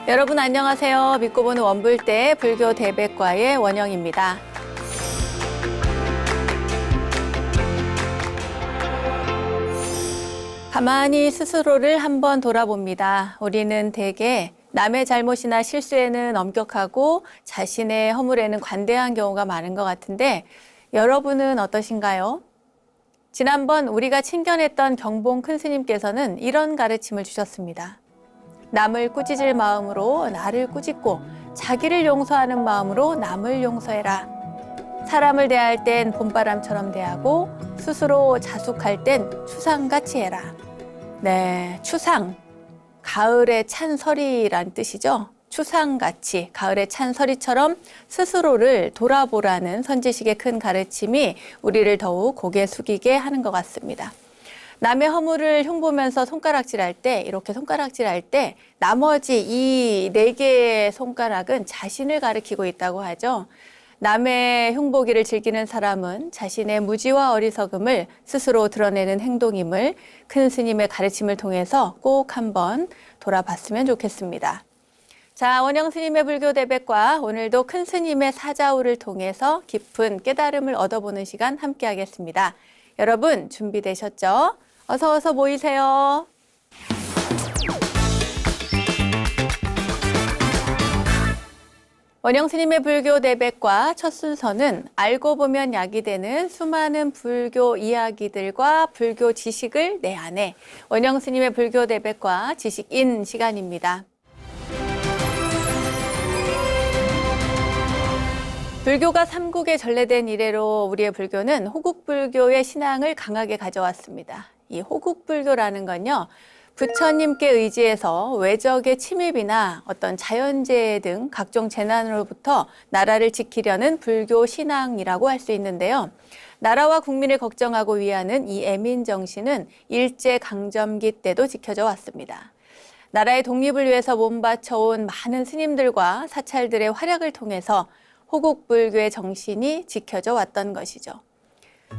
여러분 안녕하세요. 믿고 보는 원불대 불교 대백과의 원영입니다. 가만히 스스로를 한번 돌아봅니다. 우리는 대개 남의 잘못이나 실수에는 엄격하고 자신의 허물에는 관대한 경우가 많은 것 같은데 여러분은 어떠신가요? 지난번 우리가 친견했던 경봉 큰 스님께서는 이런 가르침을 주셨습니다. 남을 꾸짖을 마음으로 나를 꾸짖고 자기를 용서하는 마음으로 남을 용서해라. 사람을 대할 땐 봄바람처럼 대하고 스스로 자숙할 땐 추상같이 해라. 네, 추상. 가을의 찬서리란 뜻이죠. 추상같이 가을의 찬서리처럼 스스로를 돌아보라는 선지식의 큰 가르침이 우리를 더욱 고개 숙이게 하는 것 같습니다. 남의 허물을 흉보면서 손가락질할 때, 이렇게 손가락질할 때 나머지 이 4개의 손가락은 자신을 가리키고 있다고 하죠. 남의 흉보기를 즐기는 사람은 자신의 무지와 어리석음을 스스로 드러내는 행동임을 큰 스님의 가르침을 통해서 꼭 한번 돌아봤으면 좋겠습니다. 자, 원영 스님의 불교 대백과 오늘도 큰 스님의 사자우를 통해서 깊은 깨달음을 얻어보는 시간 함께 하겠습니다. 여러분 준비되셨죠? 어서 모이세요. 원영 스님의 불교 대백과 첫 순서는 알고 보면 약이 되는 수많은 불교 이야기들과 불교 지식을 내 안에 원영 스님의 불교 대백과 지식인 시간입니다. 불교가 삼국에 전래된 이래로 우리의 불교는 호국불교의 신앙을 강하게 가져왔습니다. 이 호국불교라는 건요, 부처님께 의지해서 외적의 침입이나 어떤 자연재해 등 각종 재난으로부터 나라를 지키려는 불교 신앙이라고 할 수 있는데요. 나라와 국민을 걱정하고 위하는 이 애민정신은 일제강점기 때도 지켜져 왔습니다. 나라의 독립을 위해서 몸바쳐온 많은 스님들과 사찰들의 활약을 통해서 호국불교의 정신이 지켜져 왔던 것이죠.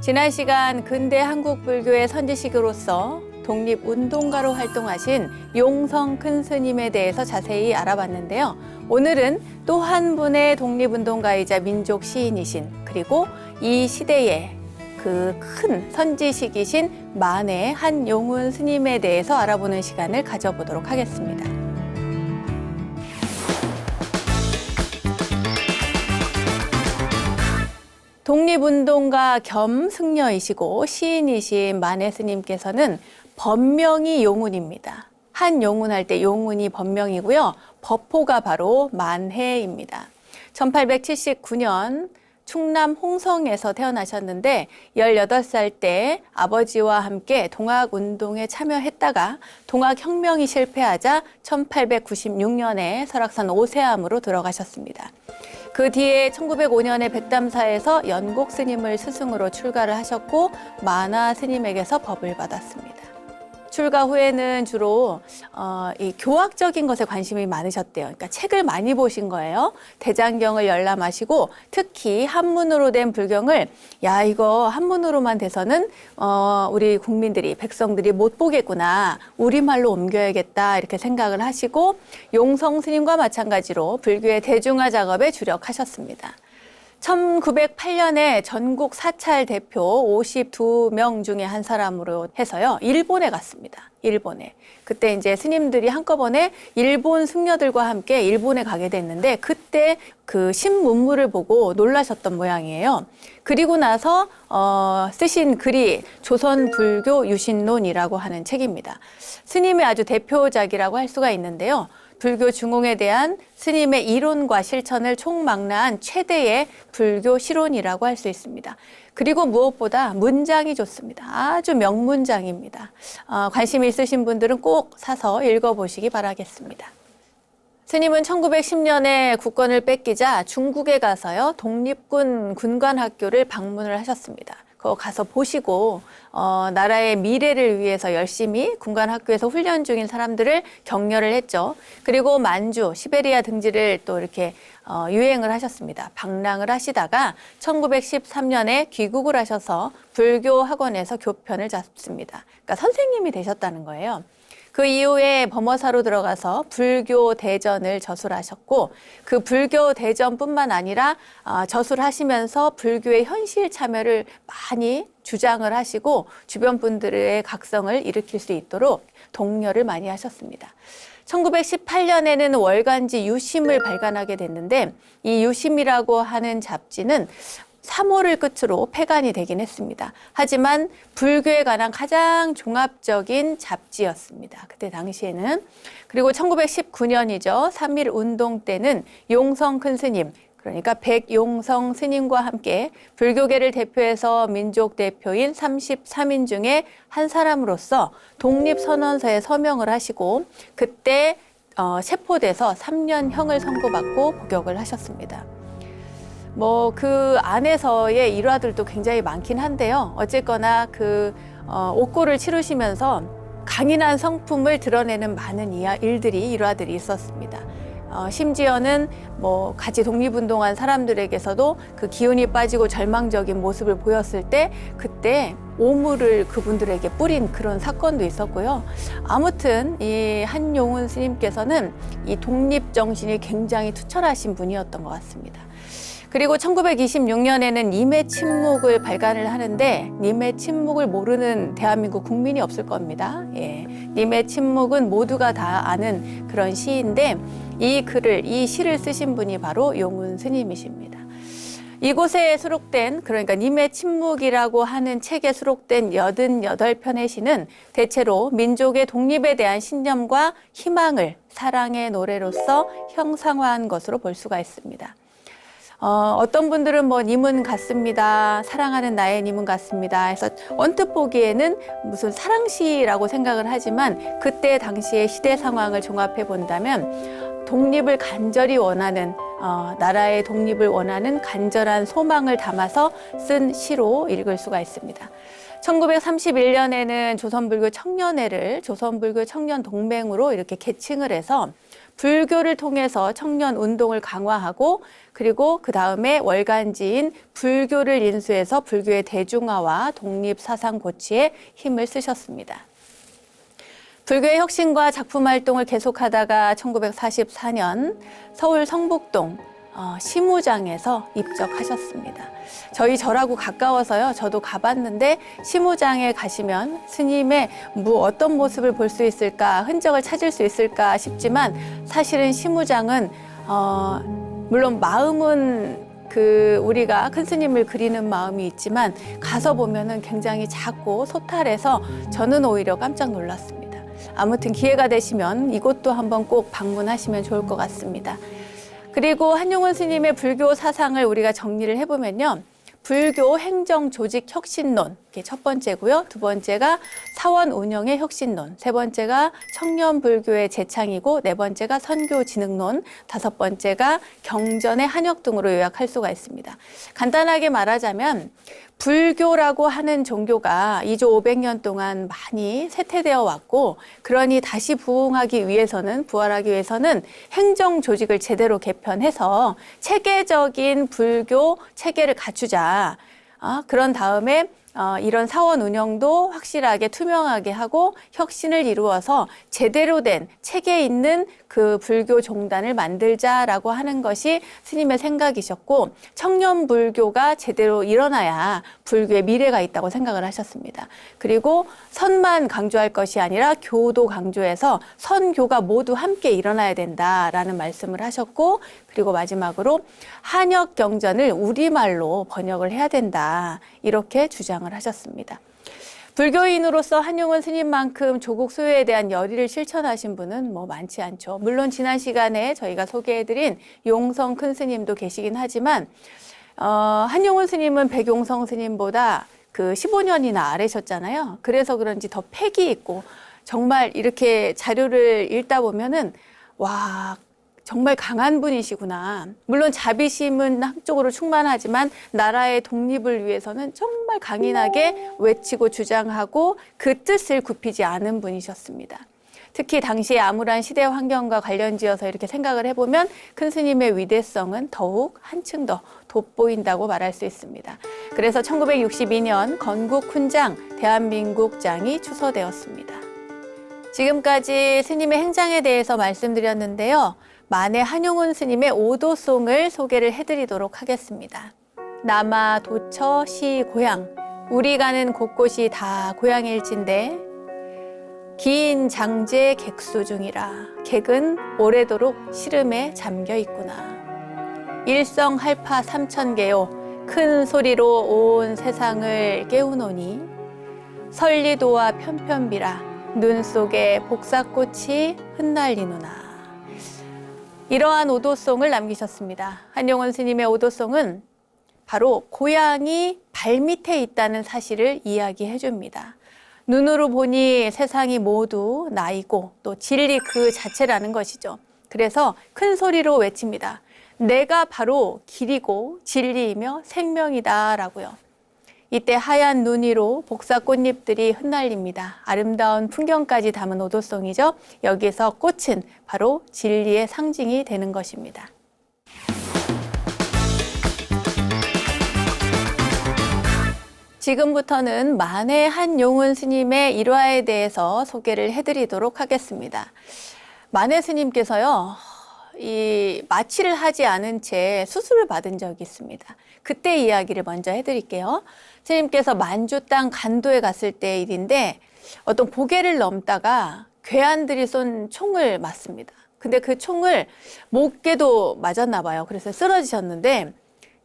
지난 시간 근대 한국 불교의 선지식으로서 독립운동가로 활동하신 용성 큰 스님에 대해서 자세히 알아봤는데요. 오늘은 또 한 분의 독립운동가이자 민족 시인이신 그리고 이 시대의 그 큰 선지식이신 만해 한용운 스님에 대해서 알아보는 시간을 가져보도록 하겠습니다. 독립운동가 겸 승려이시고 시인이신 만해 스님께서는 법명이 용운입니다. 한용운 할 때 용운이 법명이고요. 법호가 바로 만해입니다. 1879년 충남 홍성에서 태어나셨는데 18살 때 아버지와 함께 동학운동에 참여했다가 동학혁명이 실패하자 1896년에 설악산 오세암으로 들어가셨습니다. 그 뒤에 1905년에 백담사에서 연곡 스님을 스승으로 출가를 하셨고 만화 스님에게서 법을 받았습니다. 출가 후에는 주로 이 교학적인 것에 관심이 많으셨대요. 그러니까 책을 많이 보신 거예요. 대장경을 열람하시고 특히 한문으로 된 불경을 이거 한문으로만 돼서는 우리 국민들이 백성들이 못 보겠구나. 우리말로 옮겨야겠다 이렇게 생각을 하시고 용성 스님과 마찬가지로 불교의 대중화 작업에 주력하셨습니다. 1908년에 전국 사찰 대표 52명 중에 한 사람으로 해서요, 일본에 갔습니다. 일본에. 그때 이제 스님들이 한꺼번에 일본 승려들과 함께 일본에 가게 됐는데, 그때 그 신문물을 보고 놀라셨던 모양이에요. 그리고 나서, 쓰신 글이 조선불교 유신론이라고 하는 책입니다. 스님의 아주 대표작이라고 할 수가 있는데요. 불교 중흥에 대한 스님의 이론과 실천을 총망라한 최대의 불교 실론이라고 할 수 있습니다. 그리고 무엇보다 문장이 좋습니다. 아주 명문장입니다. 관심 있으신 분들은 꼭 사서 읽어보시기 바라겠습니다. 스님은 1910년에 국권을 뺏기자 중국에 가서요, 독립군 군관학교를 방문을 하셨습니다. 그거 가서 보시고 나라의 미래를 위해서 열심히 군관학교에서 훈련 중인 사람들을 격려를 했죠. 그리고 만주, 시베리아 등지를 또 이렇게 유행을 하셨습니다. 방랑을 하시다가 1913년에 귀국을 하셔서 불교 학원에서 교편을 잡습니다. 그러니까 선생님이 되셨다는 거예요. 그 이후에 범어사로 들어가서 불교 대전을 저술하셨고 그 불교 대전뿐만 아니라 저술하시면서 불교의 현실 참여를 많이 주장을 하시고 주변 분들의 각성을 일으킬 수 있도록 독려를 많이 하셨습니다. 1918년에는 월간지 유심을 발간하게 됐는데 이 유심이라고 하는 잡지는 3호를 끝으로 폐간이 되긴 했습니다. 하지만 불교에 관한 가장 종합적인 잡지였습니다. 그때 당시에는. 그리고 1919년이죠. 3.1 운동 때는 용성 큰 스님, 그러니까 백용성 스님과 함께 불교계를 대표해서 민족 대표인 33인 중에 한 사람으로서 독립선언서에 서명을 하시고 그때 체포돼서 3년형을 선고받고 복역을 하셨습니다. 그 안에서의 일화들도 굉장히 많긴 한데요. 어쨌거나 옥고를 치르시면서 강인한 성품을 드러내는 많은 일화들이 있었습니다. 심지어는 같이 독립운동한 사람들에게서도 그 기운이 빠지고 절망적인 모습을 보였을 때 그때 오물을 그분들에게 뿌린 그런 사건도 있었고요. 아무튼 이 한용운 스님께서는 이 독립 정신이 굉장히 투철하신 분이었던 것 같습니다. 그리고 1926년에는 님의 침묵을 발간을 하는데 님의 침묵을 모르는 대한민국 국민이 없을 겁니다. 님의 침묵은 모두가 다 아는 그런 시인데 이 시를 쓰신 분이 바로 용운 스님이십니다. 이곳에 수록된 그러니까 님의 침묵이라고 하는 책에 수록된 88편의 시는 대체로 민족의 독립에 대한 신념과 희망을 사랑의 노래로서 형상화한 것으로 볼 수가 있습니다. 어떤 분들은 님은 같습니다. 사랑하는 나의 님은 같습니다. 해서 언뜻 보기에는 무슨 사랑시라고 생각을 하지만 그때 당시의 시대 상황을 종합해 본다면 독립을 간절히 원하는 나라의 독립을 원하는 간절한 소망을 담아서 쓴 시로 읽을 수가 있습니다. 1931년에는 조선불교 청년회를 조선불교 청년동맹으로 이렇게 개칭을 해서 불교를 통해서 청년 운동을 강화하고 그리고 그 다음에 월간지인 불교를 인수해서 불교의 대중화와 독립 사상 고취에 힘을 쓰셨습니다. 불교의 혁신과 작품 활동을 계속하다가 1944년 서울 성북동 시무장에서 입적하셨습니다. 저희 절하고 가까워서요. 저도 가봤는데 시무장에 가시면 스님의 어떤 모습을 볼 수 있을까, 흔적을 찾을 수 있을까 싶지만 사실은 시무장은 물론 마음은 우리가 큰 스님을 그리는 마음이 있지만 가서 보면은 굉장히 작고 소탈해서 저는 오히려 깜짝 놀랐습니다. 아무튼 기회가 되시면 이곳도 한번 꼭 방문하시면 좋을 것 같습니다. 그리고 한용운 스님의 불교 사상을 우리가 정리를 해보면요. 불교 행정 조직 혁신론, 이게 첫 번째고요. 두 번째가 사원 운영의 혁신론, 세 번째가 청년 불교의 재창이고 네 번째가 선교 진흥론, 다섯 번째가 경전의 한역 등으로 요약할 수가 있습니다. 간단하게 말하자면 불교라고 하는 종교가 2조 500년 동안 많이 쇠퇴되어 왔고 그러니 다시 부활하기 위해서는 행정 조직을 제대로 개편해서 체계적인 불교 체계를 갖추자. 그런 다음에 이런 사원 운영도 확실하게 투명하게 하고 혁신을 이루어서 제대로 된 체계 있는 그 불교 종단을 만들자라고 하는 것이 스님의 생각이셨고 청년 불교가 제대로 일어나야 불교의 미래가 있다고 생각을 하셨습니다. 그리고 선만 강조할 것이 아니라 교도 강조해서 선교가 모두 함께 일어나야 된다라는 말씀을 하셨고 그리고 마지막으로 한역 경전을 우리말로 번역을 해야 된다 이렇게 주장을 하셨습니다. 불교인으로서 한용운 스님만큼 조국 수요에 대한 열의를 실천하신 분은 많지 않죠. 물론 지난 시간에 저희가 소개해드린 용성 큰 스님도 계시긴 하지만 한용운 스님은 백용성 스님보다 15년이나 아래셨잖아요. 그래서 그런지 더 패기 있고 정말 이렇게 자료를 읽다 보면은 와 정말 강한 분이시구나. 물론 자비심은 한쪽으로 충만하지만 나라의 독립을 위해서는 정말 강인하게 외치고 주장하고 그 뜻을 굽히지 않은 분이셨습니다. 특히 당시의 암울한 시대 환경과 관련지어서 이렇게 생각을 해보면 큰 스님의 위대성은 더욱 한층 더 돋보인다고 말할 수 있습니다. 그래서 1962년 건국 훈장 대한민국장이 추서되었습니다. 지금까지 스님의 행장에 대해서 말씀드렸는데요. 만해 한용운 스님의 오도송을 소개를 해드리도록 하겠습니다. 남아 도처 시 고향, 우리 가는 곳곳이 다 고향일진데 긴 장제 객수 중이라 객은 오래도록 시름에 잠겨 있구나. 일성 할파 3000개요 큰 소리로 온 세상을 깨우노니 설리도와 편편비라 눈 속에 복사꽃이 흩날리노나. 이러한 오도송을 남기셨습니다. 한용운 스님의 오도송은 바로 고향이 발밑에 있다는 사실을 이야기해 줍니다. 눈으로 보니 세상이 모두 나이고 또 진리 그 자체라는 것이죠. 그래서 큰 소리로 외칩니다. 내가 바로 길이고 진리이며 생명이다라고요. 이때 하얀 눈 위로 복사 꽃잎들이 흩날립니다. 아름다운 풍경까지 담은 오도송이죠. 여기서 꽃은 바로 진리의 상징이 되는 것입니다. 지금부터는 만해 한용운 스님의 일화에 대해서 소개를 해드리도록 하겠습니다. 만해 스님께서요, 이 마취를 하지 않은 채 수술을 받은 적이 있습니다. 그때 이야기를 먼저 해드릴게요. 스님께서 만주 땅 간도에 갔을 때 일인데 어떤 고개를 넘다가 괴한들이 쏜 총을 맞습니다. 근데 그 총을 목에도 맞았나 봐요. 그래서 쓰러지셨는데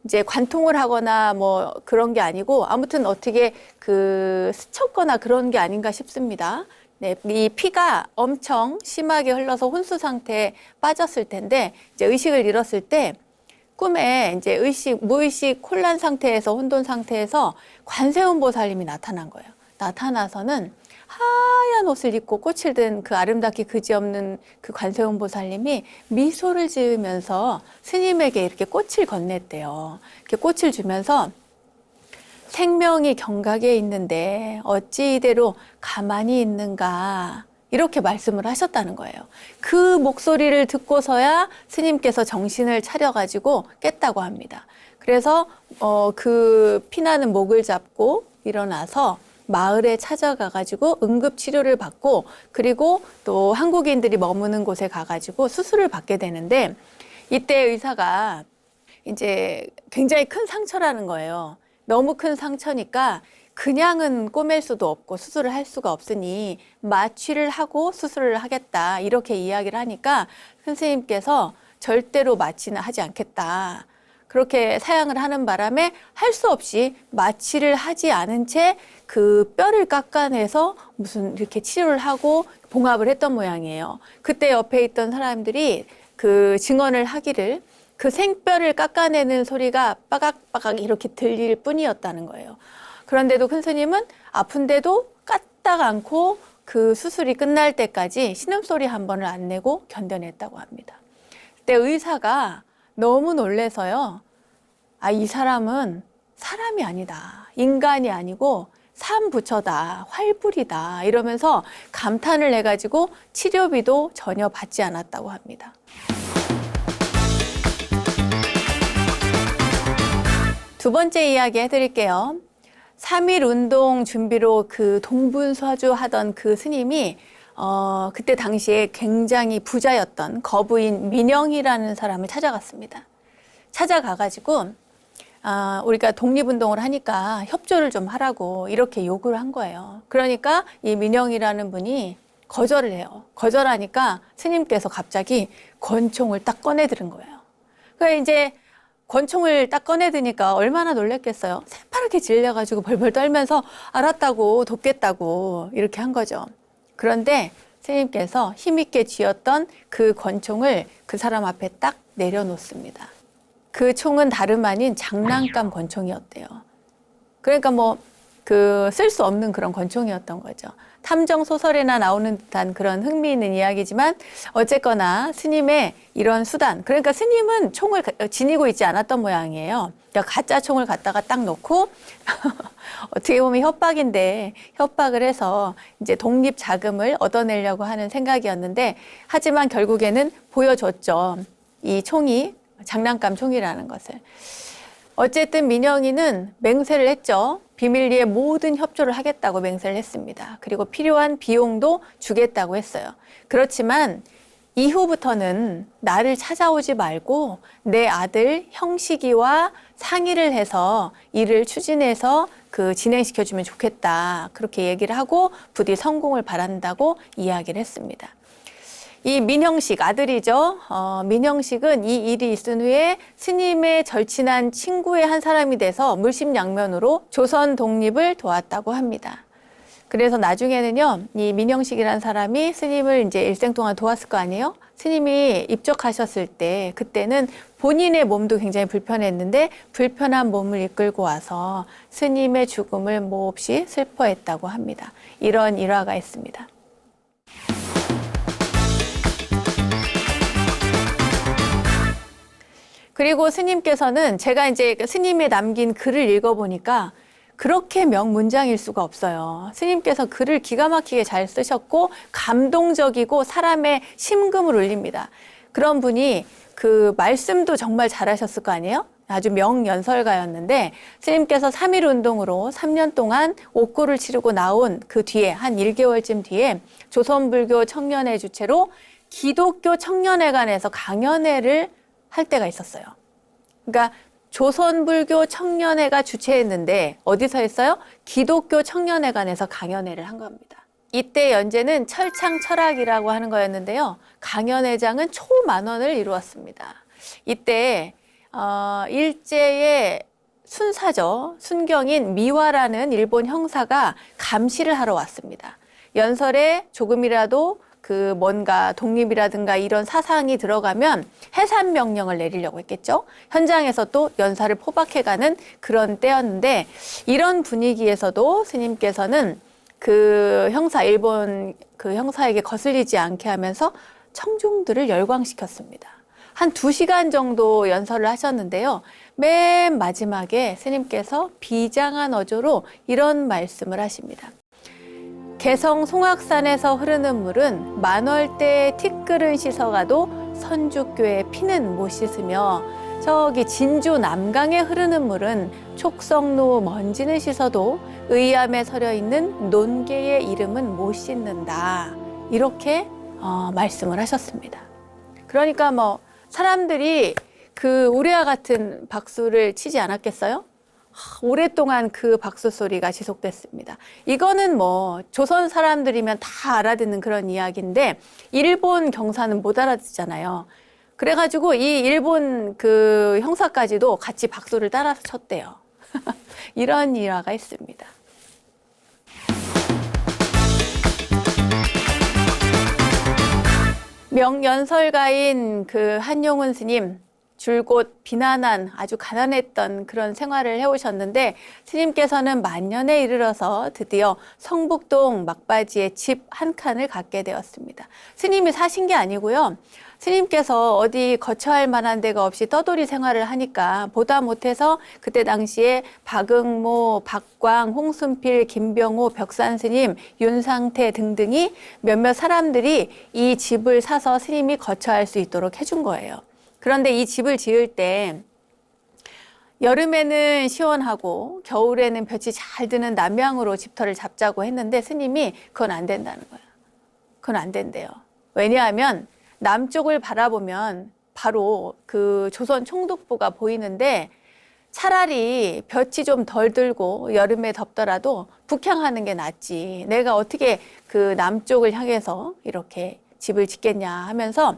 이제 관통을 하거나 뭐 그런 게 아니고 아무튼 어떻게 스쳤거나 그런 게 아닌가 싶습니다. 네, 이 피가 엄청 심하게 흘러서 혼수 상태에 빠졌을 텐데 이제 의식을 잃었을 때 꿈에 이제 무의식 혼란 상태에서 혼돈 상태에서 관세음 보살님이 나타난 거예요. 나타나서는 하얀 옷을 입고 꽃을 든 그 아름답기 그지없는 그 관세음 보살님이 미소를 지으면서 스님에게 이렇게 꽃을 건넸대요. 이렇게 꽃을 주면서 생명이 경각에 있는데 어찌 이대로 가만히 있는가 이렇게 말씀을 하셨다는 거예요. 그 목소리를 듣고서야 스님께서 정신을 차려가지고 깼다고 합니다. 그래서 그 피나는 목을 잡고 일어나서 마을에 찾아가가지고 응급치료를 받고 그리고 또 한국인들이 머무는 곳에 가가지고 수술을 받게 되는데 이때 의사가 이제 굉장히 큰 상처라는 거예요. 너무 큰 상처니까 그냥은 꼬맬 수도 없고 수술을 할 수가 없으니 마취를 하고 수술을 하겠다 이렇게 이야기를 하니까 선생님께서 절대로 마취는 하지 않겠다. 그렇게 사양을 하는 바람에 할 수 없이 마취를 하지 않은 채 그 뼈를 깎아내서 무슨 이렇게 치료를 하고 봉합을 했던 모양이에요. 그때 옆에 있던 사람들이 그 증언을 하기를 그 생뼈를 깎아내는 소리가 빠각빠각 이렇게 들릴 뿐이었다는 거예요. 그런데도 큰 스님은 아픈데도 까딱 않고 그 수술이 끝날 때까지 신음소리 한 번을 안 내고 견뎌냈다고 합니다. 그때 의사가 너무 놀래서요. 아, 이 사람은 사람이 아니다. 인간이 아니고 삼부처다. 활불이다. 이러면서 감탄을 해가지고 치료비도 전혀 받지 않았다고 합니다. 두 번째 이야기 해드릴게요. 3.1 운동 준비로 그 동분서주 하던 그 스님이 그때 당시에 굉장히 부자였던 거부인 민영이라는 사람을 찾아갔습니다. 찾아가가지고 우리가 독립운동을 하니까 협조를 좀 하라고 이렇게 요구를 한 거예요. 그러니까 이 민영이라는 분이 거절을 해요. 거절하니까 스님께서 갑자기 권총을 딱 꺼내들은 거예요. 그러니까 이제 권총을 딱 꺼내드니까 얼마나 놀랬겠어요. 새파랗게 질려가지고 벌벌 떨면서 알았다고 돕겠다고 이렇게 한 거죠. 그런데 스님께서 힘있게 쥐었던 그 권총을 그 사람 앞에 딱 내려놓습니다. 그 총은 다름 아닌 장난감 권총이었대요. 그러니까 쓸 수 없는 그런 권총이었던 거죠. 탐정 소설에나 나오는 듯한 그런 흥미있는 이야기지만 어쨌거나 스님의 이런 수단, 그러니까 스님은 총을 지니고 있지 않았던 모양이에요. 그러니까 가짜 총을 갖다가 딱 놓고 어떻게 보면 협박인데 협박을 해서 이제 독립 자금을 얻어내려고 하는 생각이었는데 하지만 결국에는 보여줬죠. 이 총이 장난감 총이라는 것을. 어쨌든 민영이는 맹세를 했죠. 비밀리에 모든 협조를 하겠다고 맹세를 했습니다. 그리고 필요한 비용도 주겠다고 했어요. 그렇지만 이후부터는 나를 찾아오지 말고 내 아들 형식이와 상의를 해서 일을 추진해서 진행시켜주면 좋겠다. 그렇게 얘기를 하고 부디 성공을 바란다고 이야기를 했습니다. 이 민형식 아들이죠. 민형식은 이 일이 있은 후에 스님의 절친한 친구의 한 사람이 돼서 물심양면으로 조선 독립을 도왔다고 합니다. 그래서 나중에는요, 이 민형식이라는 사람이 스님을 이제 일생 동안 도왔을 거 아니에요? 스님이 입적하셨을 때, 그때는 본인의 몸도 굉장히 불편했는데, 불편한 몸을 이끌고 와서 스님의 죽음을 몹시 슬퍼했다고 합니다. 이런 일화가 있습니다. 그리고 스님께서는 제가 이제 스님이 남긴 글을 읽어보니까 그렇게 명문장일 수가 없어요. 스님께서 글을 기가 막히게 잘 쓰셨고 감동적이고 사람의 심금을 울립니다. 그런 분이 말씀도 정말 잘하셨을 거 아니에요? 아주 명연설가였는데 스님께서 3.1 운동으로 3년 동안 옥고를 치르고 나온 그 뒤에 한 1개월쯤 뒤에 조선불교 청년회 주최로 기독교 청년회관에서 강연회를 할 때가 있었어요. 그러니까 조선불교 청년회가 주최했는데 어디서 했어요? 기독교 청년회관에서 강연회를 한 겁니다. 이때 연재는 철창철학이라고 하는 거였는데요. 강연회장은 초만원을 이루었습니다. 이때 일제의 순사죠. 순경인 미화라는 일본 형사가 감시를 하러 왔습니다. 연설에 조금이라도 뭔가 독립이라든가 이런 사상이 들어가면 해산 명령을 내리려고 했겠죠. 현장에서 또 연사를 포박해가는 그런 때였는데 이런 분위기에서도 스님께서는 일본 형사에게 거슬리지 않게 하면서 청중들을 열광시켰습니다. 한 2시간 정도 연설을 하셨는데요. 맨 마지막에 스님께서 비장한 어조로 이런 말씀을 하십니다. 개성 송악산에서 흐르는 물은 만월대에 티끌은 씻어가도 선주교의 피는 못 씻으며 저기 진주 남강에 흐르는 물은 촉성로 먼지는 씻어도 의암에 서려 있는 논개의 이름은 못 씻는다. 이렇게 말씀을 하셨습니다. 그러니까 사람들이 우레와 같은 박수를 치지 않았겠어요? 오랫동안 그 박수 소리가 지속됐습니다. 이거는 조선 사람들이면 다 알아듣는 그런 이야기인데 일본 경사는 못 알아듣잖아요. 그래가지고 이 일본 형사까지도 같이 박수를 따라서 쳤대요. 이런 일화가 있습니다. 명연설가인 한용운 스님, 줄곧 비난한 아주 가난했던 그런 생활을 해오셨는데 스님께서는 만년에 이르러서 드디어 성북동 막바지에 집 한 칸을 갖게 되었습니다. 스님이 사신 게 아니고요. 스님께서 어디 거처할 만한 데가 없이 떠돌이 생활을 하니까 보다 못해서 그때 당시에 박응모, 박광, 홍순필, 김병호, 벽산스님, 윤상태 등등이 몇몇 사람들이 이 집을 사서 스님이 거처할 수 있도록 해준 거예요. 그런데 이 집을 지을 때 여름에는 시원하고 겨울에는 볕이 잘 드는 남향으로 집터를 잡자고 했는데 스님이 그건 안 된다는 거예요. 그건 안 된대요. 왜냐하면 남쪽을 바라보면 바로 조선 총독부가 보이는데 차라리 볕이 좀 덜 들고 여름에 덥더라도 북향하는 게 낫지. 내가 어떻게 남쪽을 향해서 이렇게 집을 짓겠냐 하면서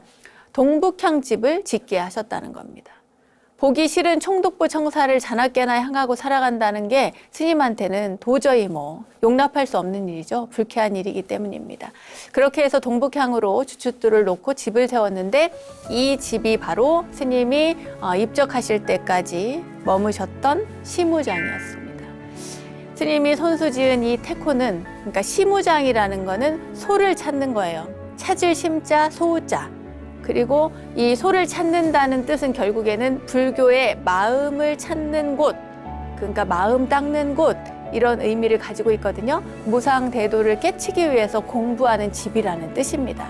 동북향 집을 짓게 하셨다는 겁니다. 보기 싫은 총독부 청사를 자나깨나 향하고 살아간다는 게 스님한테는 도저히 용납할 수 없는 일이죠. 불쾌한 일이기 때문입니다. 그렇게 해서 동북향으로 주춧돌을 놓고 집을 세웠는데 이 집이 바로 스님이 입적하실 때까지 머무셨던 시무장이었습니다. 스님이 손수 지은 이 태코는, 그러니까 시무장이라는 거는 소를 찾는 거예요. 찾을 심자, 소자. 그리고 이 소를 찾는다는 뜻은 결국에는 불교의 마음을 찾는 곳, 그러니까 마음 닦는 곳, 이런 의미를 가지고 있거든요. 무상대도를 깨치기 위해서 공부하는 집이라는 뜻입니다.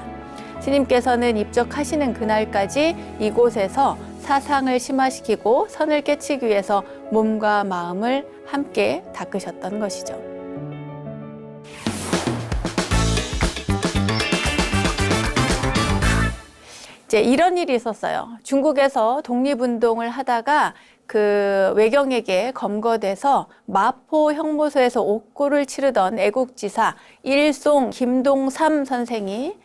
스님께서는 입적하시는 그날까지 이곳에서 사상을 심화시키고 선을 깨치기 위해서 몸과 마음을 함께 닦으셨던 것이죠. 이제 이런 일이 있었어요. 중국에서 독립운동을 하다가 그 외경에게 검거돼서 마포 형무소에서 옥고를 치르던 애국지사 일송 김동삼 선생이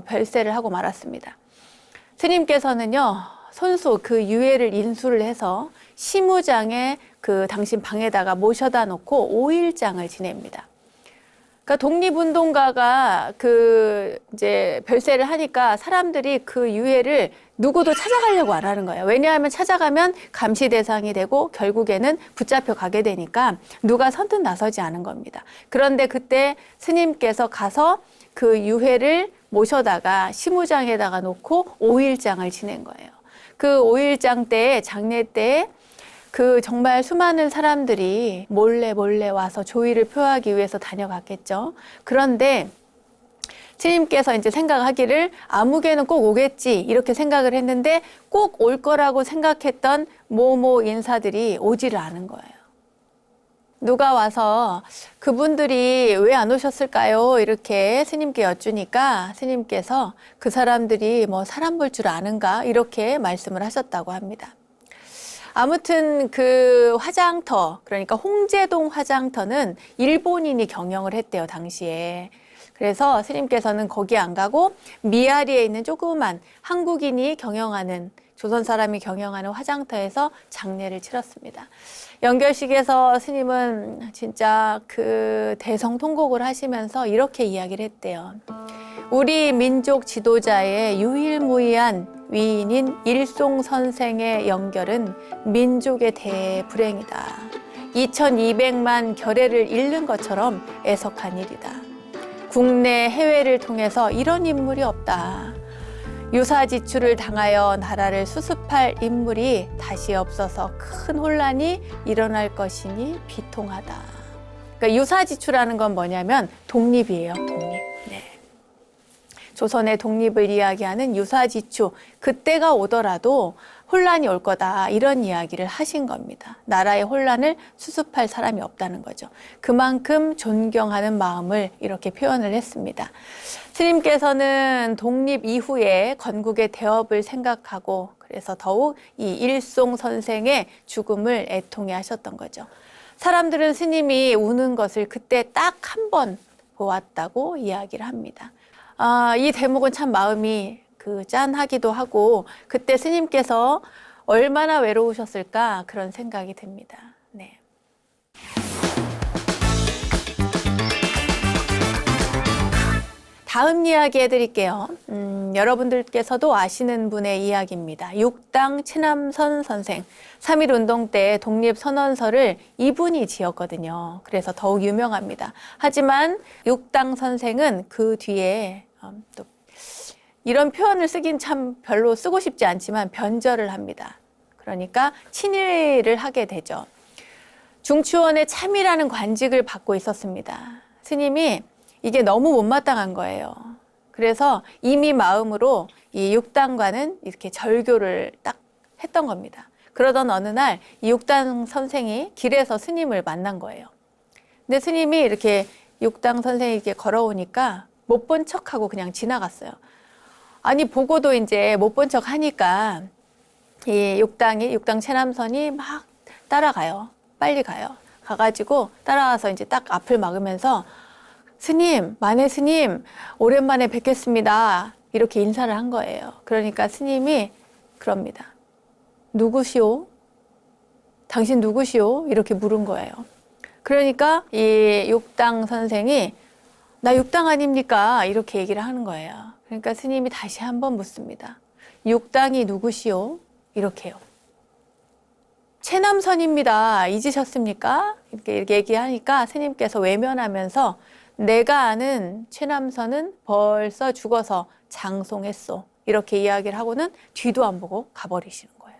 별세를 하고 말았습니다. 스님께서는요, 손수 그 유해를 인수를 해서 시무장에 그 당신 방에다가 모셔다 놓고 5일장을 지냅니다. 그러니까 독립운동가가 그 이제 별세를 하니까 사람들이 그 유해를 누구도 찾아가려고 안 하는 거예요. 왜냐하면 찾아가면 감시 대상이 되고 결국에는 붙잡혀 가게 되니까 누가 선뜻 나서지 않은 겁니다. 그런데 그때 스님께서 가서 그 유해를 모셔다가 시무장에다가 놓고 5일장을 지낸 거예요. 그 5일장 때에 장례 때에 그 정말 수많은 사람들이 몰래 와서 조의를 표하기 위해서 다녀갔겠죠. 그런데 스님께서 이제 생각하기를 아무개는 꼭 오겠지 이렇게 생각을 했는데 꼭 올 거라고 생각했던 모모 인사들이 오지를 않은 거예요. 누가 와서 그분들이 왜 안 오셨을까요? 이렇게 스님께 여쭈니까 스님께서 그 사람들이 뭐 사람 볼 줄 아는가? 이렇게 말씀을 하셨다고 합니다. 아무튼 그 화장터, 그러니까 홍제동 화장터는 일본인이 경영을 했대요, 당시에. 그래서 스님께서는 거기 안 가고 미아리에 있는 조그만 한국인이 경영하는, 조선 사람이 경영하는 화장터에서 장례를 치렀습니다. 연결식에서 스님은 진짜 그 대성통곡을 하시면서 이렇게 이야기를 했대요. 우리 민족 지도자의 유일무이한 위인인 일송 선생의 연결은 민족의 대불행이다. 2200만 결애를 잃는 것처럼 애석한 일이다. 국내 해외를 통해서 이런 인물이 없다. 유사지출을 당하여 나라를 수습할 인물이 다시 없어서 큰 혼란이 일어날 것이니 비통하다. 그러니까 유사지출하는 건 뭐냐면 독립이에요, 독립. 네. 조선의 독립을 이야기하는 유사지추, 그때가 오더라도 혼란이 올 거다 이런 이야기를 하신 겁니다. 나라의 혼란을 수습할 사람이 없다는 거죠. 그만큼 존경하는 마음을 이렇게 표현을 했습니다. 스님께서는 독립 이후에 건국의 대업을 생각하고 그래서 더욱 이 일송 선생의 죽음을 애통해 하셨던 거죠. 사람들은 스님이 우는 것을 그때 딱 한 번 보았다고 이야기를 합니다. 이 대목은 참 마음이 짠하기도 하고 그때 스님께서 얼마나 외로우셨을까 그런 생각이 듭니다. 네. 다음 이야기 해드릴게요. 여러분들께서도 아시는 분의 이야기입니다. 육당 최남선 선생. 3.1운동 때 독립선언서를 이분이 지었거든요. 그래서 더욱 유명합니다. 하지만 육당 선생은 그 뒤에 또 이런 표현을 쓰긴 참 별로 쓰고 싶지 않지만 변절을 합니다. 그러니까 친일을 하게 되죠. 중추원의 참이라는 관직을 받고 있었습니다. 스님이 이게 너무 못마땅한 거예요. 그래서 이미 마음으로 이 육당과는 이렇게 절교를 딱 했던 겁니다. 그러던 어느 날 이 육당 선생이 길에서 스님을 만난 거예요. 근데 스님이 이렇게 육당 선생이 이렇게 걸어오니까 못 본 척하고 그냥 지나갔어요. 아니 보고도 이제 못 본 척 하니까 이 육당 최남선이 막 따라가요. 빨리 가요. 가가지고 따라와서 이제 딱 앞을 막으면서 스님, 만해 스님, 오랜만에 뵙겠습니다. 이렇게 인사를 한 거예요. 그러니까 스님이 그럽니다. 누구시오? 당신 누구시오? 이렇게 물은 거예요. 그러니까 이 육당 선생이 나 육당 아닙니까? 이렇게 얘기를 하는 거예요. 그러니까 스님이 다시 한번 묻습니다. 육당이 누구시오? 이렇게요. 최남선입니다. 잊으셨습니까? 이렇게 얘기하니까 스님께서 외면하면서 내가 아는 최남선은 벌써 죽어서 장송했소. 이렇게 이야기를 하고는 뒤도 안 보고 가버리시는 거예요.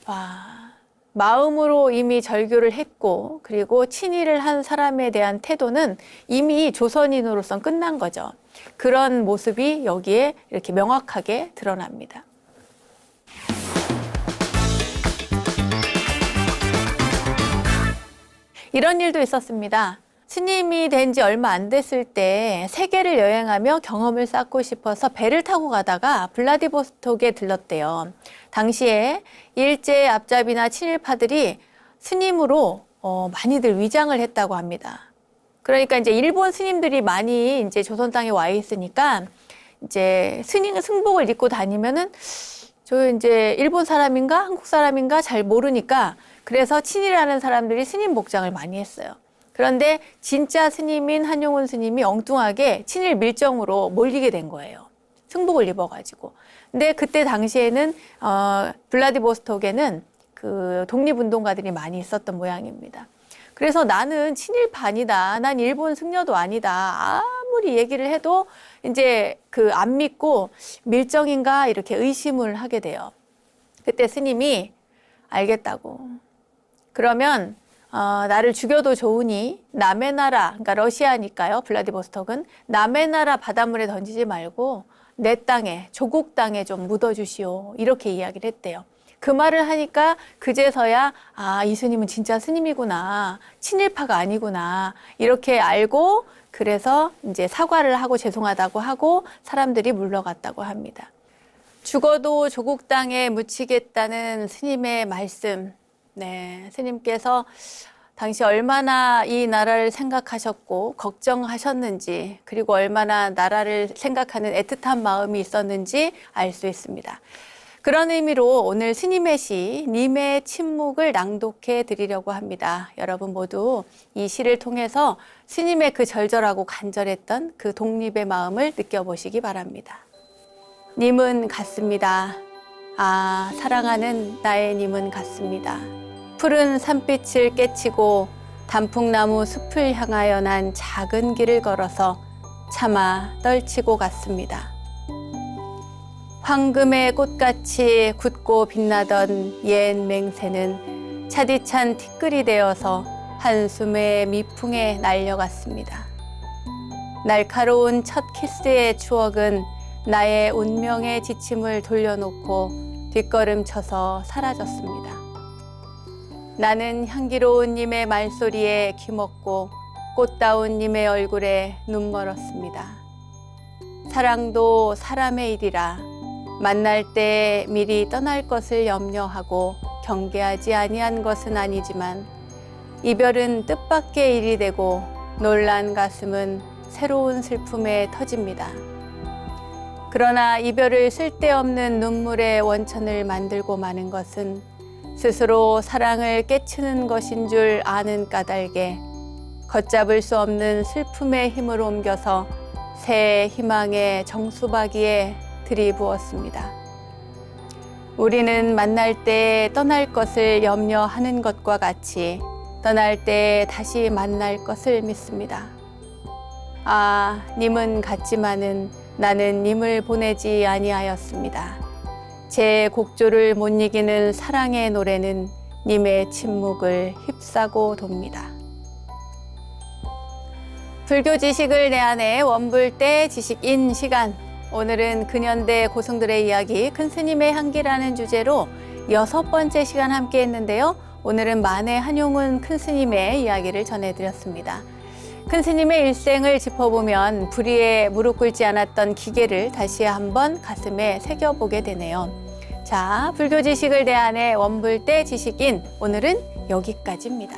와, 마음으로 이미 절교를 했고 그리고 친일을 한 사람에 대한 태도는 이미 조선인으로선 끝난 거죠. 그런 모습이 여기에 이렇게 명확하게 드러납니다. 이런 일도 있었습니다. 스님이 된 지 얼마 안 됐을 때 세계를 여행하며 경험을 쌓고 싶어서 배를 타고 가다가 블라디보스톡에 들렀대요. 당시에 일제 앞잡이나 친일파들이 스님으로 많이들 위장을 했다고 합니다. 그러니까 이제 일본 스님들이 많이 이제 조선 땅에 와 있으니까 이제 승복을 입고 다니면은 저 이제 일본 사람인가 한국 사람인가 잘 모르니까 그래서 친일하는 사람들이 스님 복장을 많이 했어요. 그런데 진짜 스님인 한용운 스님이 엉뚱하게 친일 밀정으로 몰리게 된 거예요. 승복을 입어가지고. 근데 그때 당시에는 블라디보스톡에는 그 독립운동가들이 많이 있었던 모양입니다. 그래서 나는 친일반이다. 난 일본 승려도 아니다. 아무리 얘기를 해도 이제 그 안 믿고 밀정인가 이렇게 의심을 하게 돼요. 그때 스님이 알겠다고. 그러면 나를 죽여도 좋으니 남의 나라, 그러니까 러시아니까요. 블라디보스톡은 남의 나라 바닷물에 던지지 말고 내 땅에, 조국 땅에 좀 묻어주시오. 이렇게 이야기를 했대요. 그 말을 하니까 그제서야 이 스님은 진짜 스님이구나. 친일파가 아니구나. 이렇게 알고 그래서 이제 사과를 하고 죄송하다고 하고 사람들이 물러갔다고 합니다. 죽어도 조국 땅에 묻히겠다는 스님의 말씀. 네, 스님께서 당시 얼마나 이 나라를 생각하셨고 걱정하셨는지 그리고 얼마나 나라를 생각하는 애틋한 마음이 있었는지 알 수 있습니다. 그런 의미로 오늘 스님의 시 님의 침묵을 낭독해 드리려고 합니다. 여러분 모두 이 시를 통해서 스님의 그 절절하고 간절했던 그 독립의 마음을 느껴보시기 바랍니다. 님은 같습니다. 사랑하는 나의 님은 같습니다. 푸른 산빛을 깨치고 단풍나무 숲을 향하여 난 작은 길을 걸어서 차마 떨치고 갔습니다. 황금의 꽃같이 굳고 빛나던 옛 맹세는 차디찬 티끌이 되어서 한숨의 미풍에 날려갔습니다. 날카로운 첫 키스의 추억은 나의 운명의 지침을 돌려놓고 뒷걸음쳐서 사라졌습니다. 나는 향기로운 님의 말소리에 귀먹고 꽃다운 님의 얼굴에 눈멀었습니다. 사랑도 사람의 일이라 만날 때 미리 떠날 것을 염려하고 경계하지 아니한 것은 아니지만 이별은 뜻밖의 일이 되고 놀란 가슴은 새로운 슬픔에 터집니다. 그러나 이별을 쓸데없는 눈물의 원천을 만들고 마는 것은 스스로 사랑을 깨치는 것인 줄 아는 까닭에 걷잡을 수 없는 슬픔의 힘을 옮겨서 새 희망의 정수박이에 들이부었습니다. 우리는 만날 때 떠날 것을 염려하는 것과 같이 떠날 때 다시 만날 것을 믿습니다. 님은 같지만은 나는 님을 보내지 아니하였습니다. 제 곡조를 못 이기는 사랑의 노래는 님의 침묵을 휩싸고 돕니다. 불교 지식을 내 안에 원불대 지식인 시간. 오늘은 근현대 고승들의 이야기 큰 스님의 향기라는 주제로 6번째 시간 함께 했는데요. 오늘은 만해 한용운 큰 스님의 이야기를 전해드렸습니다. 큰 스님의 일생을 짚어보면 불의에 무릎 꿇지 않았던 기계를 다시 한번 가슴에 새겨보게 되네요. 자, 불교 지식을 내 안에 원불대 지식인 오늘은 여기까지입니다.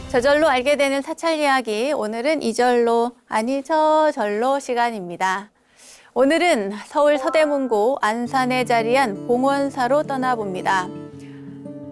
저절로 알게 되는 사찰 이야기, 오늘은 이절로 아니 저절로 시간입니다. 오늘은 서울 서대문구 안산에 자리한 봉원사로 떠나봅니다.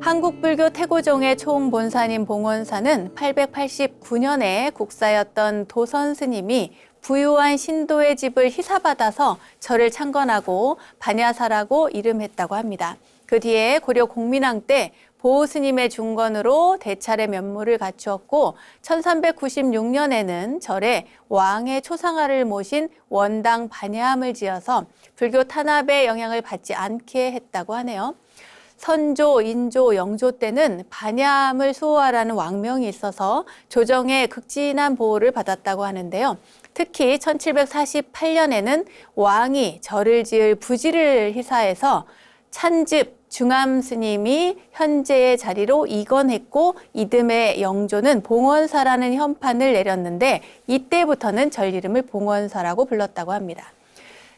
한국불교 태고종의 총본사님 봉원사는 889년에 국사였던 도선 스님이 부유한 신도의 집을 희사받아서 절을 창건하고 반야사라고 이름했다고 합니다. 그 뒤에 고려 공민왕 때 보호스님의 중건으로 대차례 면모를 갖추었고 1396년에는 절에 왕의 초상화를 모신 원당 반야함을 지어서 불교 탄압의 영향을 받지 않게 했다고 하네요. 선조, 인조, 영조 때는 반야함을 수호하라는 왕명이 있어서 조정의 극진한 보호를 받았다고 하는데요. 특히 1748년에는 왕이 절을 지을 부지를 희사해서 찬즙 중암 스님이 현재의 자리로 이건했고 이듬해 영조는 봉원사라는 현판을 내렸는데 이때부터는 절 이름을 봉원사라고 불렀다고 합니다.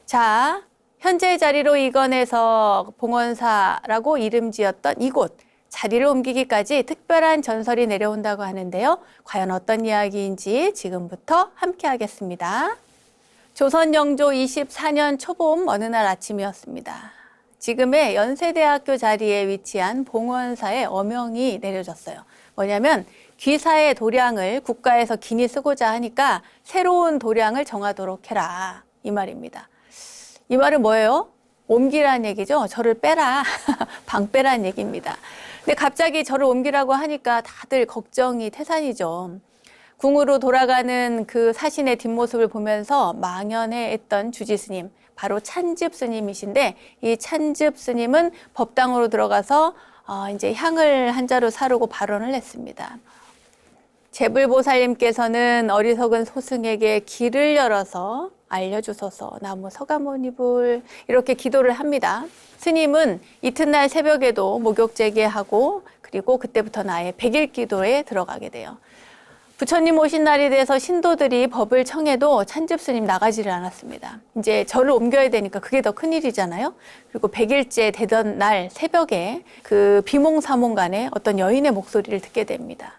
자, 현재의 자리로 이건해서 봉원사라고 이름 지었던 이곳 자리를 옮기기까지 특별한 전설이 내려온다고 하는데요. 과연 어떤 이야기인지 지금부터 함께 하겠습니다. 조선 영조 24년 초봄 어느 날 아침이었습니다. 지금의 연세대학교 자리에 위치한 봉원사에 어명이 내려졌어요. 뭐냐면 귀사의 도량을 국가에서 긴히 쓰고자 하니까 새로운 도량을 정하도록 해라, 이 말입니다. 이 말은 뭐예요? 옮기라는 얘기죠. 절을 빼라, 방 빼라는 얘기입니다. 근데 갑자기 절을 옮기라고 하니까 다들 걱정이 태산이죠. 궁으로 돌아가는 그 사신의 뒷모습을 보면서 망연해했던 주지 스님, 바로 찬즙 스님이신데 이 찬즙 스님은 법당으로 들어가서 이제 향을 한 자루 사르고 발언을 했습니다. 제불보살님께서는 어리석은 소승에게 길을 열어서 알려주소서 나무 서가모니불 이렇게 기도를 합니다. 스님은 이튿날 새벽에도 목욕 재개하고 그리고 그때부터는 아예 백일 기도에 들어가게 돼요. 부처님 오신 날이 돼서 신도들이 법을 청해도 찬즙 스님 나가지를 않았습니다. 이제 절을 옮겨야 되니까 그게 더 큰일이잖아요. 그리고 100일째 되던 날 새벽에 그 비몽사몽간에 어떤 여인의 목소리를 듣게 됩니다.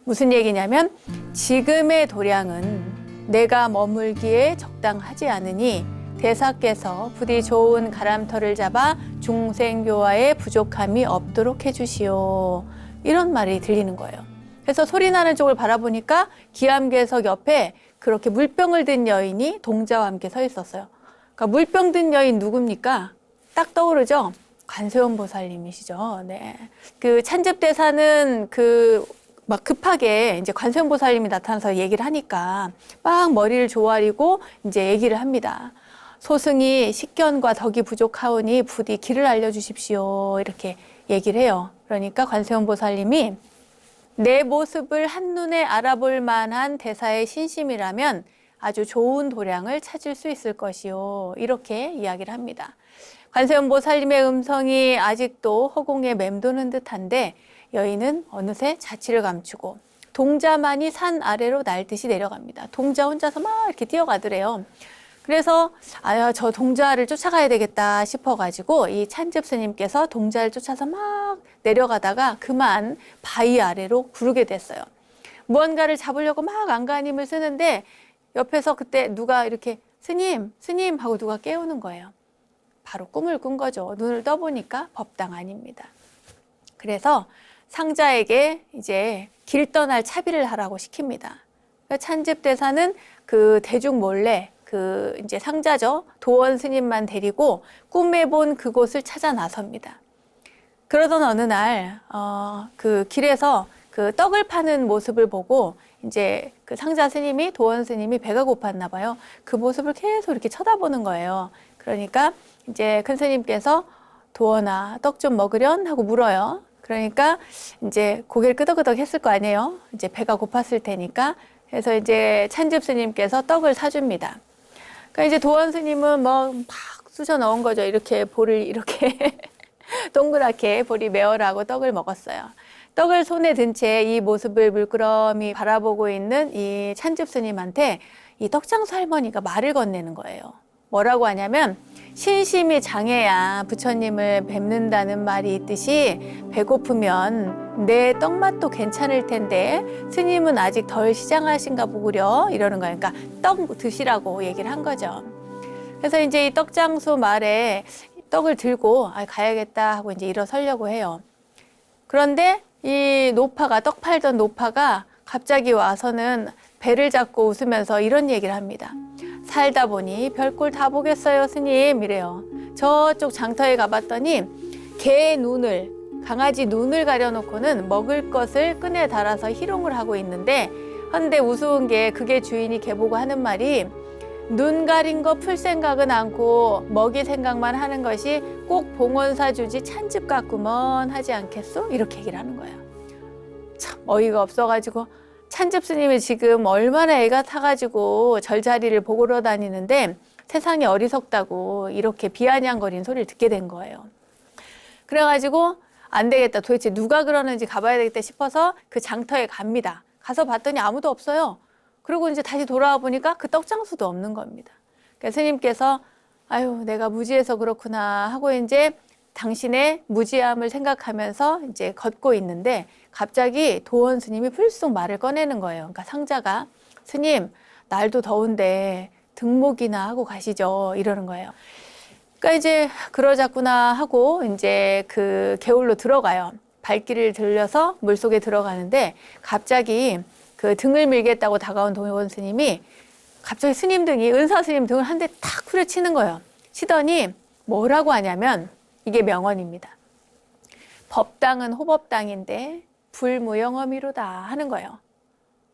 무슨 얘기냐면 지금의 도량은 내가 머물기에 적당하지 않으니 대사께서 부디 좋은 가람터를 잡아 중생교화에 부족함이 없도록 해주시오. 이런 말이 들리는 거예요. 그래서 소리 나는 쪽을 바라보니까 기암괴석 옆에 그렇게 물병을 든 여인이 동자와 함께 서 있었어요. 그러니까 물병 든 여인 누굽니까? 딱 떠오르죠? 관세음 보살님이시죠. 네. 그 찬즙대사는 막 급하게 이제 관세음 보살님이 나타나서 얘기를 하니까 막 머리를 조아리고 이제 얘기를 합니다. 소승이 식견과 덕이 부족하오니 부디 길을 알려주십시오. 이렇게 얘기를 해요. 그러니까 관세음 보살님이 내 모습을 한눈에 알아볼 만한 대사의 신심이라면 아주 좋은 도량을 찾을 수 있을 것이요. 이렇게 이야기를 합니다. 관세음 보살님의 음성이 아직도 허공에 맴도는 듯한데 여인은 어느새 자취를 감추고 동자만이 산 아래로 날듯이 내려갑니다. 동자 혼자서 막 이렇게 뛰어가더래요. 그래서 저 동자를 쫓아가야 되겠다 싶어가지고 이 찬즙 스님께서 동자를 쫓아서 막 내려가다가 그만 바위 아래로 구르게 됐어요. 무언가를 잡으려고 막 안간힘을 쓰는데 옆에서 그때 누가 이렇게 스님 하고 누가 깨우는 거예요. 바로 꿈을 꾼 거죠. 눈을 떠보니까 법당 아닙니다. 그래서 상자에게 이제 길 떠날 차비를 하라고 시킵니다. 그러니까 찬즙 대사는 그 대중 몰래 이제 상자죠. 도원 스님만 데리고 꿈에 본 그곳을 찾아 나섭니다. 그러던 어느 날, 그 길에서 그 떡을 파는 모습을 보고 이제 그 상자 스님이, 도원 스님이 배가 고팠나 봐요. 그 모습을 계속 이렇게 쳐다보는 거예요. 그러니까 이제 큰 스님께서 도원아, 떡 좀 먹으련? 하고 물어요. 그러니까 이제 고개를 끄덕끄덕 했을 거 아니에요. 이제 배가 고팠을 테니까. 그래서 이제 찬즙 스님께서 떡을 사줍니다. 그러니까 이제 도원 스님은 막 쑤셔 넣은 거죠. 이렇게 볼을 이렇게 동그랗게 볼이 메어라고 떡을 먹었어요. 떡을 손에 든 채 이 모습을 물끄러미 바라보고 있는 이 찬즙 스님한테 이 떡장수 할머니가 말을 건네는 거예요. 뭐라고 하냐면 신심이 장해야 부처님을 뵙는다는 말이 있듯이 배고프면 내 떡맛도 괜찮을 텐데 스님은 아직 덜 시장하신가 보구려 이러는 거예요. 그러니까 떡 드시라고 얘기를 한 거죠. 그래서 이제 이 떡장수 말에 떡을 들고 가야겠다 하고 이제 일어서려고 해요. 그런데 이 노파가 떡 팔던 노파가 갑자기 와서는 배를 잡고 웃으면서 이런 얘기를 합니다. 살다 보니 별꼴 다 보겠어요, 스님. 이래요. 저쪽 장터에 가봤더니 개 눈을, 강아지 눈을 가려놓고는 먹을 것을 끈에 달아서 희롱을 하고 있는데 헌데 우스운 게 그게 주인이 개보고 하는 말이 눈 가린 거 풀 생각은 않고 먹이 생각만 하는 것이 꼭 봉원사 주지 찬집 같구먼 하지 않겠소? 이렇게 얘기를 하는 거예요. 참 어이가 없어가지고 찬즙 스님이 지금 얼마나 애가 타가지고 절자리를 보고러 다니는데 세상이 어리석다고 이렇게 비아냥거리는 소리를 듣게 된 거예요. 그래가지고 안 되겠다. 도대체 누가 그러는지 가봐야 되겠다 싶어서 그 장터에 갑니다. 가서 봤더니 아무도 없어요. 그리고 이제 다시 돌아와 보니까 그 떡장수도 없는 겁니다. 그러니까 스님께서 아유, 내가 무지해서 그렇구나 하고 이제 당신의 무지함을 생각하면서 이제 걷고 있는데 갑자기 도원 스님이 불쑥 말을 꺼내는 거예요. 그러니까 상자가 스님, 날도 더운데 등목이나 하고 가시죠. 이러는 거예요. 그러니까 이제 그러자꾸나 하고 이제 그 개울로 들어가요. 발길을 들려서 물속에 들어가는데 갑자기 그 등을 밀겠다고 다가온 도원 스님이 갑자기 스님 등이 은사 스님 등을 한 대 탁 후려치는 거예요. 치더니 뭐라고 하냐면 이게 명언입니다. 법당은 호법당인데 불무영험이로다 하는 거예요.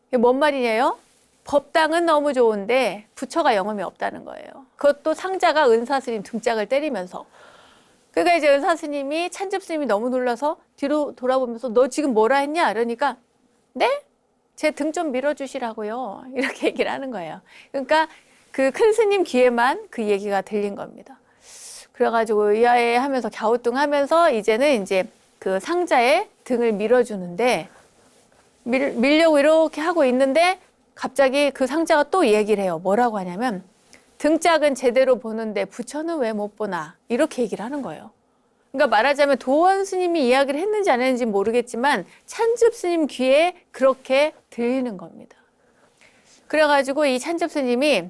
이게 뭔 말이냐요? 법당은 너무 좋은데 부처가 영험이 없다는 거예요. 그것도 상자가 은사 스님 등짝을 때리면서. 그러니까 이제 은사 스님이 찬접 스님이 너무 놀라서 뒤로 돌아보면서 너 지금 뭐라 했냐? 그러니까 네? 제 등 좀 밀어주시라고요. 이렇게 얘기를 하는 거예요. 그러니까 그 큰 스님 귀에만 그 얘기가 들린 겁니다. 그래가지고 의아해 하면서 갸우뚱하면서 이제는 이제 그 상자에 등을 밀어주는데 밀려고 이렇게 하고 있는데 갑자기 그 상자가 또 얘기를 해요. 뭐라고 하냐면 등짝은 제대로 보는데 부처는 왜 못 보나 이렇게 얘기를 하는 거예요. 그러니까 말하자면 도원 스님이 이야기를 했는지 안 했는지 모르겠지만 찬접 스님 귀에 그렇게 들리는 겁니다. 그래가지고 이 찬접 스님이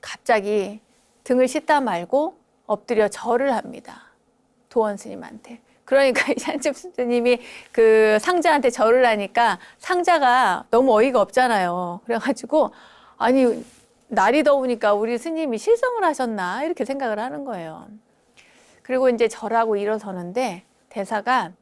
갑자기 등을 씻다 말고 엎드려 절을 합니다. 도원 스님한테. 그러니까 이 찬접 스님이 그 상자한테 절을 하니까 상자가 너무 어이가 없잖아요. 그래가지고 아니 날이 더우니까 우리 스님이 실성을 하셨나 이렇게 생각을 하는 거예요. 그리고 이제 절하고 일어서는데 대사가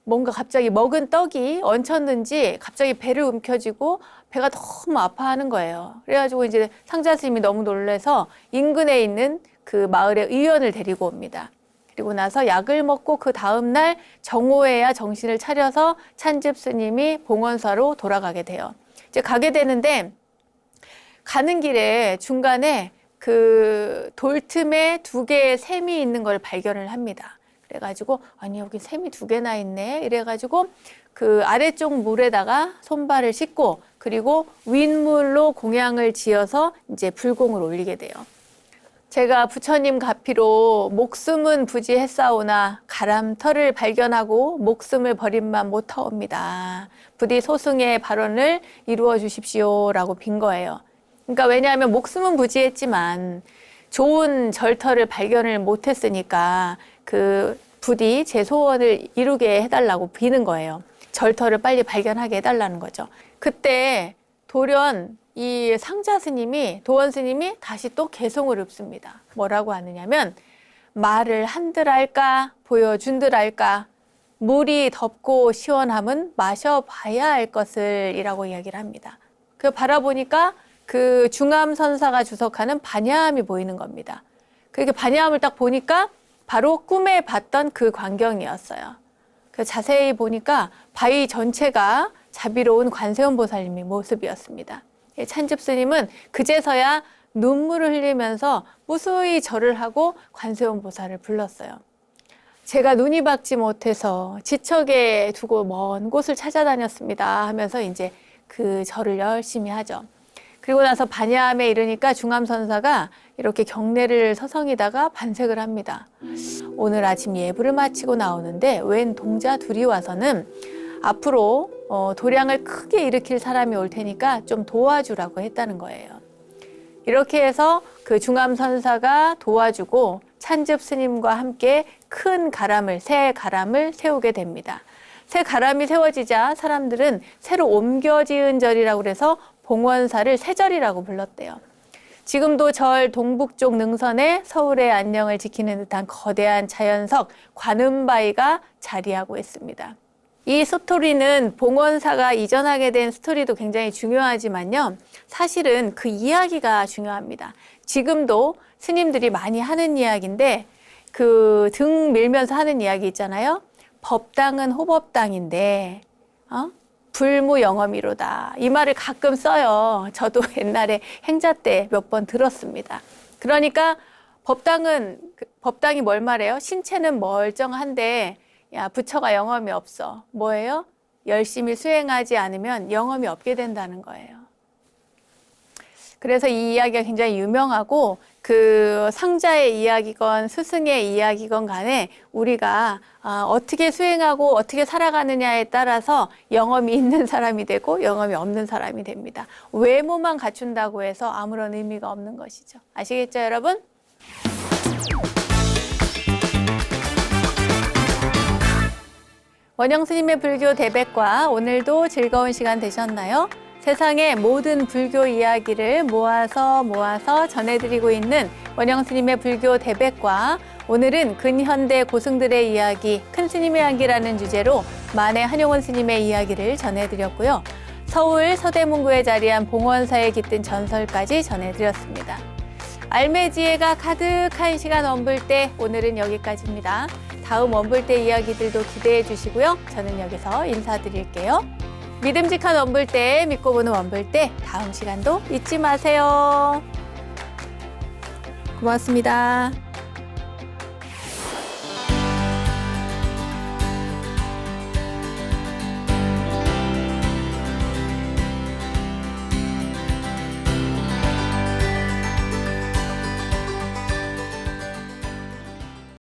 뭔가 갑자기 먹은 떡이 얹혔는지 갑자기 배를 움켜쥐고 배가 너무 아파하는 거예요. 그래가지고 이제 상자 스님이 너무 놀라서 인근에 있는 그 마을의 의원을 데리고 옵니다. 그리고 나서 약을 먹고 그 다음날 정오에야 정신을 차려서 찬집 스님이 봉원사로 돌아가게 돼요. 이제 가게 되는데 가는 길에 중간에 그 돌틈에 2개의 샘이 있는 걸 발견을 합니다. 그래가지고 아니 여기 샘이 2개나 있네 이래가지고 그 아래쪽 물에다가 손발을 씻고 그리고 윗물로 공양을 지어서 이제 불공을 올리게 돼요. 제가 부처님 가피로 목숨은 부지 했사오나 가람터를 발견하고 목숨을 버림만 못하옵니다. 부디 소승의 발언을 이루어 주십시오라고 빈 거예요. 그러니까 왜냐하면 목숨은 부지했지만 좋은 절터를 발견을 못했으니까 그 부디 제 소원을 이루게 해달라고 비는 거예요. 절터를 빨리 발견하게 해달라는 거죠. 그때 돌연 이 상자 스님이 도원 스님이 다시 또 개송을 읊습니다. 뭐라고 하느냐면 말을 한들 할까 보여준들 할까 물이 덥고 시원함은 마셔봐야 할 것을 이라고 이야기를 합니다. 그 바라보니까 그 중암선사가 주석하는 반야암이 보이는 겁니다. 그렇게 반야암을 딱 보니까 바로 꿈에 봤던 그 광경이었어요. 그 자세히 보니까 바위 전체가 자비로운 관세음 보살님의 모습이었습니다. 찬집 스님은 그제서야 눈물을 흘리면서 무수히 절을 하고 관세음 보살을 불렀어요. 제가 눈이 밝지 못해서 지척에 두고 먼 곳을 찾아다녔습니다 하면서 이제 그 절을 열심히 하죠. 그리고 나서 반야암에 이르니까 중암선사가 이렇게 경례를 서성이다가 반색을 합니다. 오늘 아침 예불을 마치고 나오는데 웬 동자 둘이 와서는 앞으로 도량을 크게 일으킬 사람이 올 테니까 좀 도와주라고 했다는 거예요. 이렇게 해서 그 중암선사가 도와주고 찬접 스님과 함께 큰 가람을, 새 가람을 세우게 됩니다. 새 가람이 세워지자 사람들은 새로 옮겨 지은 절이라고 그래서 봉원사를 새절이라고 불렀대요. 지금도 절 동북쪽 능선에 서울의 안녕을 지키는 듯한 거대한 자연석 관음바위가 자리하고 있습니다. 이 스토리는 봉원사가 이전하게 된 스토리도 굉장히 중요하지만요. 사실은 그 이야기가 중요합니다. 지금도 스님들이 많이 하는 이야기인데 그 등 밀면서 하는 이야기 있잖아요. 법당은 호법당인데 불무영험이로다. 이 말을 가끔 써요. 저도 옛날에 행자 때 몇 번 들었습니다. 그러니까 법당이 뭘 말해요? 신체는 멀쩡한데 야, 부처가 영험이 없어. 뭐예요? 열심히 수행하지 않으면 영험이 없게 된다는 거예요. 그래서 이 이야기가 굉장히 유명하고 그 상자의 이야기건 스승의 이야기건 간에 우리가 어떻게 수행하고 어떻게 살아가느냐에 따라서 영험이 있는 사람이 되고 영험이 없는 사람이 됩니다. 외모만 갖춘다고 해서 아무런 의미가 없는 것이죠. 아시겠죠, 여러분? 원영스님의 불교 대백과 오늘도 즐거운 시간 되셨나요? 세상의 모든 불교 이야기를 모아서 전해드리고 있는 원영스님의 불교 대백과 오늘은 근현대 고승들의 이야기, 큰 스님의 향기라는 주제로 만해 한용운 스님의 이야기를 전해드렸고요. 서울 서대문구에 자리한 봉원사에 깃든 전설까지 전해드렸습니다. 알매지혜가 가득한 시간 원불대, 오늘은 여기까지입니다. 다음 원불대 이야기들도 기대해 주시고요. 저는 여기서 인사드릴게요. 믿음직한 원불대, 믿고 보는 원불대, 다음 시간도 잊지 마세요. 고맙습니다.